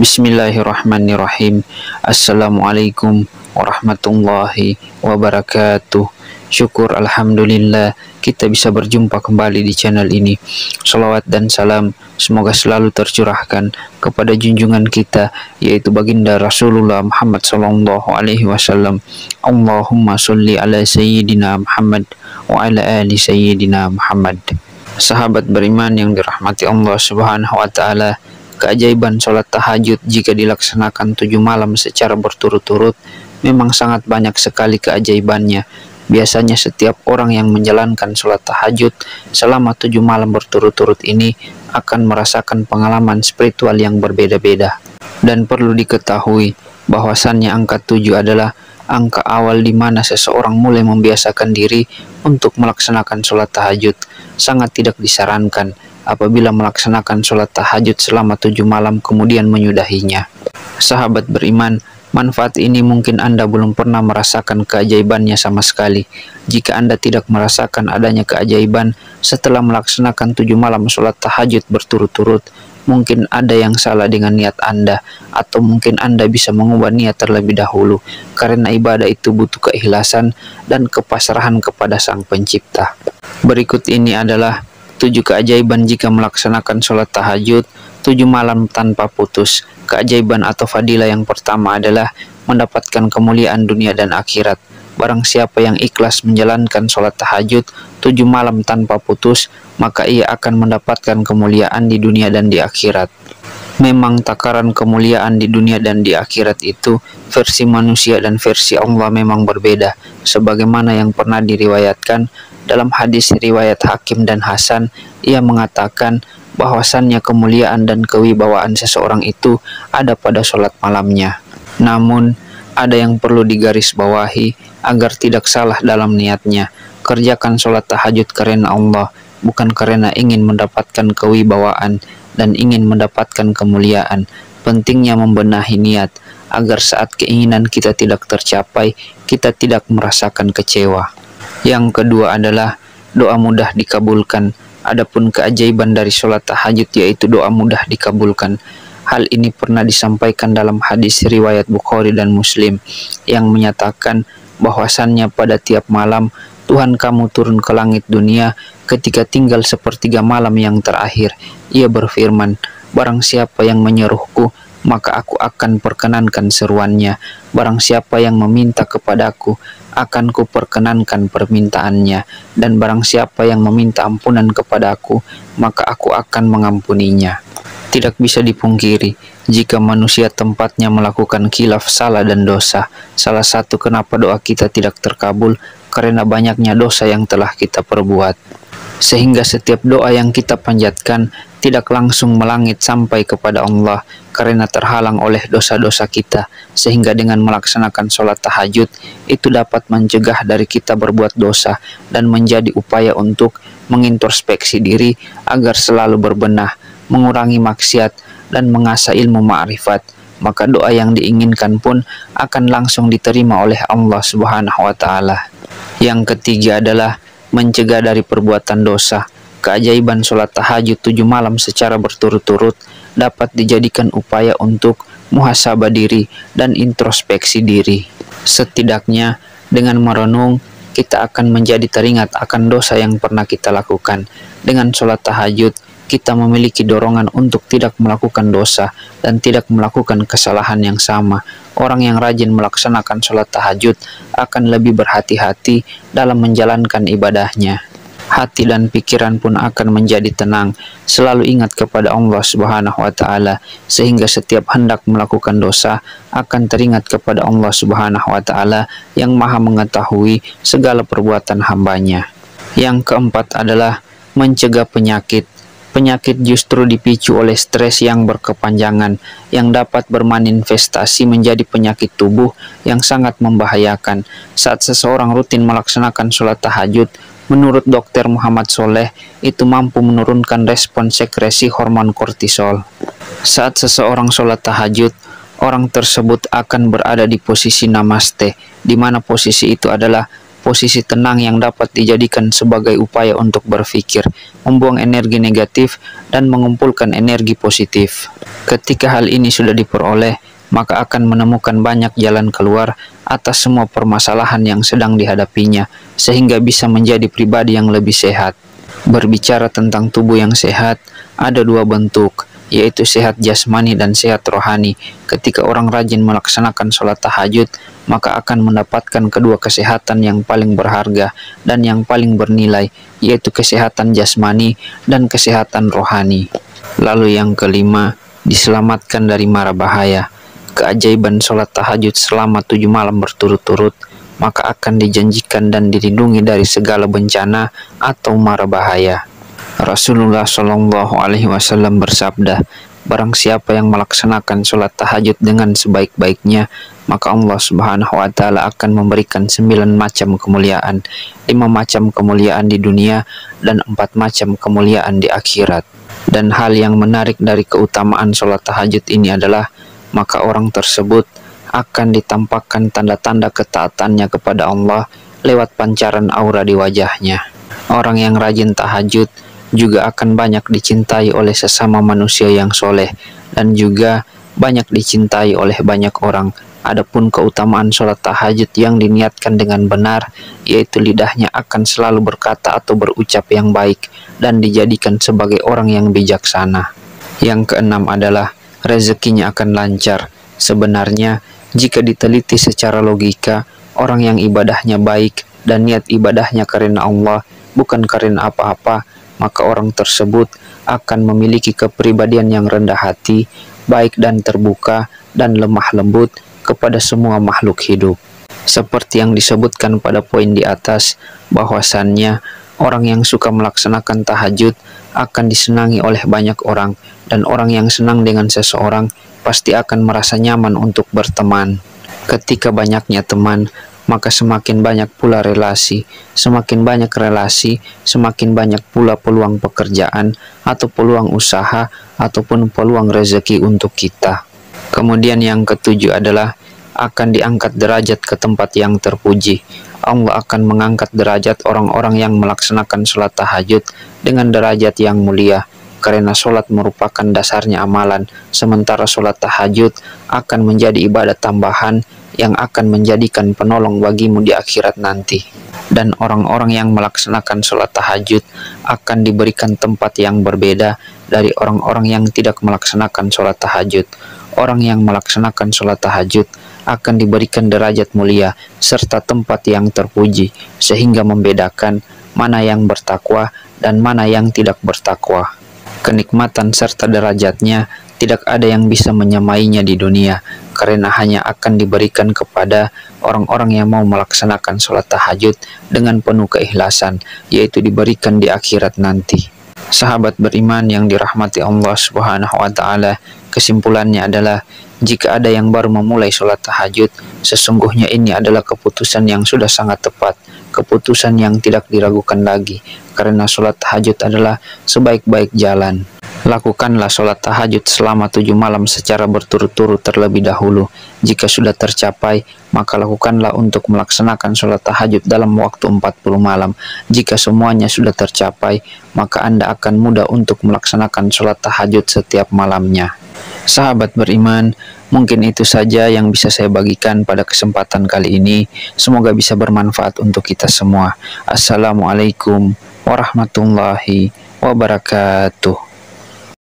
Bismillahirrahmanirrahim. Assalamualaikum warahmatullahi wabarakatuh. Syukur alhamdulillah kita bisa berjumpa kembali di channel ini. Salawat dan salam semoga selalu tercurahkan kepada junjungan kita, yaitu baginda Rasulullah Muhammad sallallahu alaihi wasallam. Allahumma sholli ala sayyidina Muhammad wa ala ali sayyidina Muhammad. Sahabat beriman yang dirahmati Allah Subhanahu wa taala, keajaiban sholat tahajud jika dilaksanakan 7 malam secara berturut-turut memang sangat banyak sekali keajaibannya. Biasanya setiap orang yang menjalankan sholat tahajud selama 7 malam berturut-turut ini akan merasakan pengalaman spiritual yang berbeda-beda. Dan perlu diketahui bahwasannya angka 7 adalah angka awal di mana seseorang mulai membiasakan diri untuk melaksanakan sholat tahajud. Sangat tidak disarankan apabila melaksanakan sholat tahajud selama 7 malam kemudian menyudahinya. Sahabat beriman, manfaat ini mungkin Anda belum pernah merasakan keajaibannya sama sekali. Jika Anda tidak merasakan adanya keajaiban setelah melaksanakan 7 malam sholat tahajud berturut-turut, mungkin ada yang salah dengan niat Anda, atau mungkin Anda bisa mengubah niat terlebih dahulu, karena ibadah itu butuh keikhlasan dan kepasrahan kepada Sang Pencipta. Berikut ini adalah 7 keajaiban jika melaksanakan sholat tahajud 7 malam tanpa putus. Keajaiban atau fadilah yang pertama adalah mendapatkan kemuliaan dunia dan akhirat. Barang siapa yang ikhlas menjalankan sholat tahajud 7 malam tanpa putus, maka ia akan mendapatkan kemuliaan di dunia dan di akhirat. Memang takaran kemuliaan di dunia dan di akhirat itu versi manusia dan versi Allah memang berbeda, sebagaimana yang pernah diriwayatkan dalam hadis riwayat Hakim dan Hasan. Ia mengatakan bahwasannya kemuliaan dan kewibawaan seseorang itu ada pada sholat malamnya. Namun ada yang perlu digarisbawahi agar tidak salah dalam niatnya. Kerjakan sholat tahajud karena Allah, bukan karena ingin mendapatkan kewibawaan dan ingin mendapatkan kemuliaan. Pentingnya membenahi niat agar saat keinginan kita tidak tercapai, kita tidak merasakan kecewa. Yang kedua adalah doa mudah dikabulkan. Adapun keajaiban dari sholat tahajud yaitu doa mudah dikabulkan. Hal ini pernah disampaikan dalam hadis riwayat Bukhari dan Muslim yang menyatakan bahwasannya pada tiap malam Tuhan kamu turun ke langit dunia ketika tinggal sepertiga malam yang terakhir. Ia berfirman, barang siapa yang menyeruhku, maka aku akan perkenankan seruannya. Barang siapa yang meminta kepadaku, akan kuperkenankan permintaannya. Dan barang siapa yang meminta ampunan kepadaku, maka aku akan mengampuninya. Tidak bisa dipungkiri, jika manusia tempatnya melakukan khilaf, salah dan dosa. Salah satu kenapa doa kita tidak terkabul, karena banyaknya dosa yang telah kita perbuat. Sehingga setiap doa yang kita panjatkan tidak langsung melangit sampai kepada Allah, karena terhalang oleh dosa-dosa kita. Sehingga dengan melaksanakan sholat tahajud itu dapat mencegah dari kita berbuat dosa dan menjadi upaya untuk mengintrospeksi diri agar selalu berbenah, mengurangi maksiat dan mengasah ilmu ma'rifat. Maka doa yang diinginkan pun akan langsung diterima oleh Allah Subhanahu wa taala. Yang ketiga adalah mencegah dari perbuatan dosa. Keajaiban sholat tahajud 7 malam secara berturut-turut dapat dijadikan upaya untuk muhasabah diri dan introspeksi diri. Setidaknya dengan merenung, kita akan menjadi teringat akan dosa yang pernah kita lakukan. Dengan sholat tahajud, kita memiliki dorongan untuk tidak melakukan dosa dan tidak melakukan kesalahan yang sama. Orang yang rajin melaksanakan sholat tahajud akan lebih berhati-hati dalam menjalankan ibadahnya. Hati dan pikiran pun akan menjadi tenang, selalu ingat kepada Allah Subhanahu wa taala, sehingga setiap hendak melakukan dosa akan teringat kepada Allah Subhanahu wa taala yang Maha mengetahui segala perbuatan hambanya. Yang keempat adalah mencegah penyakit. Penyakit justru dipicu oleh stres yang berkepanjangan yang dapat bermanifestasi menjadi penyakit tubuh yang sangat membahayakan. Saat seseorang rutin melaksanakan sholat tahajud, menurut Dr. Muhammad Soleh, itu mampu menurunkan respon sekresi hormon kortisol. Saat seseorang sholat tahajud, orang tersebut akan berada di posisi namaste, di mana posisi itu adalah posisi tenang yang dapat dijadikan sebagai upaya untuk berpikir, membuang energi negatif, dan mengumpulkan energi positif. Ketika hal ini sudah diperoleh, maka akan menemukan banyak jalan keluar atas semua permasalahan yang sedang dihadapinya, sehingga bisa menjadi pribadi yang lebih sehat. Berbicara tentang tubuh yang sehat, ada dua bentuk, yaitu sehat jasmani dan sehat rohani. Ketika orang rajin melaksanakan sholat tahajud, maka akan mendapatkan kedua kesehatan yang paling berharga dan yang paling bernilai, yaitu kesehatan jasmani dan kesehatan rohani. Lalu yang kelima, diselamatkan dari mara bahaya. Keajaiban sholat tahajud selama 7 malam berturut-turut, maka akan dijanjikan dan dilindungi dari segala bencana atau mara bahaya. Rasulullah Shallallahu Alaihi Wasallam bersabda, barang siapa yang melaksanakan sholat tahajud dengan sebaik-baiknya, maka Allah Subhanahu Wa Taala akan memberikan 9 macam kemuliaan, 5 macam kemuliaan di dunia dan 4 macam kemuliaan di akhirat. Dan hal yang menarik dari keutamaan sholat tahajud ini adalah, maka orang tersebut akan ditampakkan tanda-tanda ketaatannya kepada Allah lewat pancaran aura di wajahnya. Orang yang rajin tahajud juga akan banyak dicintai oleh sesama manusia yang soleh, dan juga banyak dicintai oleh banyak orang. Adapun keutamaan sholat tahajud yang diniatkan dengan benar, yaitu lidahnya akan selalu berkata atau berucap yang baik dan dijadikan sebagai orang yang bijaksana. Yang keenam adalah rezekinya akan lancar. Sebenarnya, jika diteliti secara logika, orang yang ibadahnya baik dan niat ibadahnya karena Allah, bukan karena apa-apa, maka orang tersebut akan memiliki kepribadian yang rendah hati, baik dan terbuka, dan lemah lembut kepada semua makhluk hidup. Seperti yang disebutkan pada poin di atas, bahwasannya orang yang suka melaksanakan tahajud akan disenangi oleh banyak orang, dan orang yang senang dengan seseorang pasti akan merasa nyaman untuk berteman. Ketika banyaknya teman, maka semakin banyak pula relasi. Semakin banyak relasi, semakin banyak pula peluang pekerjaan atau peluang usaha ataupun peluang rezeki untuk kita. Kemudian yang ketujuh adalah akan diangkat derajat ke tempat yang terpuji. Allah akan mengangkat derajat orang-orang yang melaksanakan sholat tahajud dengan derajat yang mulia, karena sholat merupakan dasarnya amalan, sementara sholat tahajud akan menjadi ibadah tambahan yang akan menjadikan penolong bagimu di akhirat nanti. Dan orang-orang yang melaksanakan sholat tahajud akan diberikan tempat yang berbeda dari orang-orang yang tidak melaksanakan sholat tahajud. Orang yang melaksanakan sholat tahajud akan diberikan derajat mulia serta tempat yang terpuji, sehingga membedakan mana yang bertakwa dan mana yang tidak bertakwa. Kenikmatan serta derajatnya tidak ada yang bisa menyamainya di dunia, karena hanya akan diberikan kepada orang-orang yang mau melaksanakan sholat tahajud dengan penuh keikhlasan, yaitu diberikan di akhirat nanti. Sahabat beriman yang dirahmati Allah Subhanahu wa Ta'ala, kesimpulannya adalah, jika ada yang baru memulai sholat tahajud, sesungguhnya ini adalah keputusan yang sudah sangat tepat, keputusan yang tidak diragukan lagi, karena sholat tahajud adalah sebaik-baik jalan. Lakukanlah sholat tahajud selama 7 malam secara berturut-turut terlebih dahulu. Jika sudah tercapai, maka lakukanlah untuk melaksanakan sholat tahajud dalam waktu 40 malam. Jika semuanya sudah tercapai, maka Anda akan mudah untuk melaksanakan sholat tahajud setiap malamnya. Sahabat beriman, mungkin itu saja yang bisa saya bagikan pada kesempatan kali ini. Semoga bisa bermanfaat untuk kita semua. Assalamualaikum warahmatullahi wabarakatuh.